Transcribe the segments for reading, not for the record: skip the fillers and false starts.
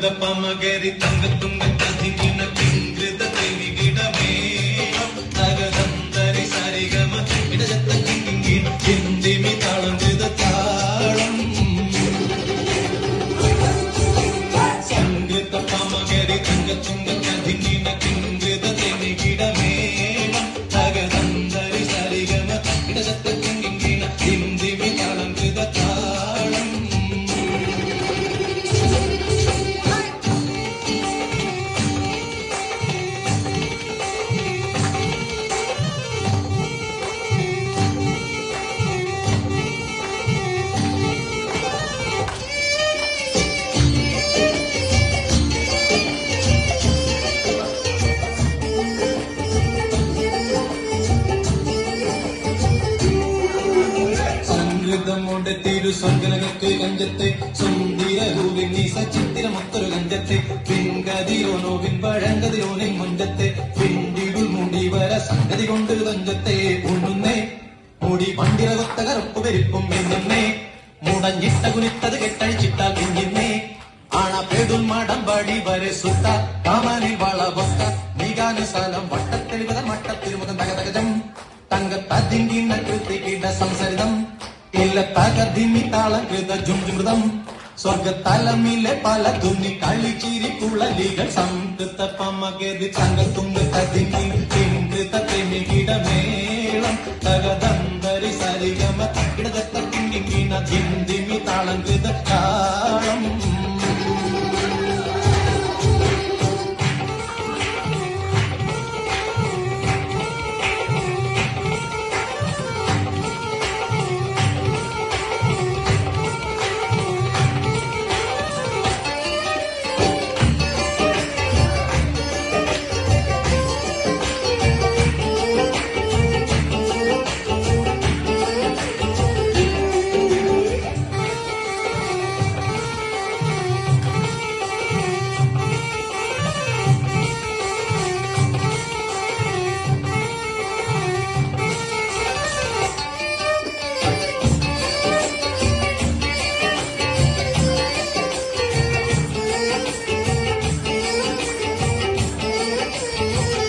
സംഗൃത പമകരി തങ്കത്തുങ്ക തതികിന കിങ്കൃത ദേവികിടമേ തകതന്തരി സരിഗമ ഇടജത്ത കിങ്കിൻ ചിന്തിമി താളം കൃത താളം സംഗൃത പമകരി തങ്കത്തുങ്ക തതികിന കിങ്കൃത ദേവികിടമേ തകതന്തരി സരിഗമ ഇടജത്ത കിങ്കിൻ ചിന്തിമി താളം കൃത താളം ോടെ തിരു സ്വർഗനകത്ത് കഞ്ചത്തെ സുന്ദരൂവിൻ നീ സച്ചിത്തിരമൊത്തൊരു കഞ്ചത്തെ പിൻകതിയോനോ പിൻപഴങ്കതിയോനെ മുഞ്ചത്തെ പിണ്ടിടുൾ മുടി വര സംഗതി കൊണ്ട് തഞ്ചത്തെ ഉണ്ണുന്നേ മുടി പണ്ടിറകൊത്ത കറുപ്പ് പെരുപ്പും എണ്ണുന്നേ മുടഞ്ഞിട്ട കുനിത്തത് കെട്ടഴിച്ചിട്ടാൽ പിഞ്ഞിന്നേ ആണപ്പേടും മടമ്പടി വരെ സുട്ട കാമനിൽ വളവൊക്ക നീകാനുസാലം വട്ടത്തെളിവത മട്ടത്തിരുമുഖം തകതകജം തങ്കത്തതിങ്കിന്ന കൃതികിട സംസരിതം ഇല്ല തകതിമി താളം കൃത ജുംജുമൃതം സ്വർഗത്തലമിലെ പല തുന്നി കളിച്ചിരി കുളലികൾ സംകൃത പമകരി ചങ്കത്തുങ്ക തതിങ്ങി കിങ്കൃത പ്രേമികിടമേളം തകതന്തരി സരിഗമ ഇടതത്ത കിങ്കിന ജിന്തിമി താളം കൃത താളം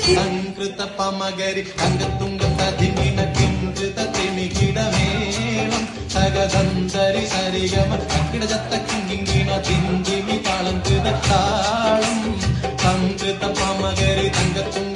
സംകൃത പമകരി തങ്കത്തുങ്ക തതിങ്ങിന കിങ്കൃത തിമികിടമേളം തകതന്തരി സരിഗമ കിടജത്ത കിങ്കിന ചിന്തിമി താളം കൃത താളം സംകൃത പമകരി തങ്കത്തുങ്ക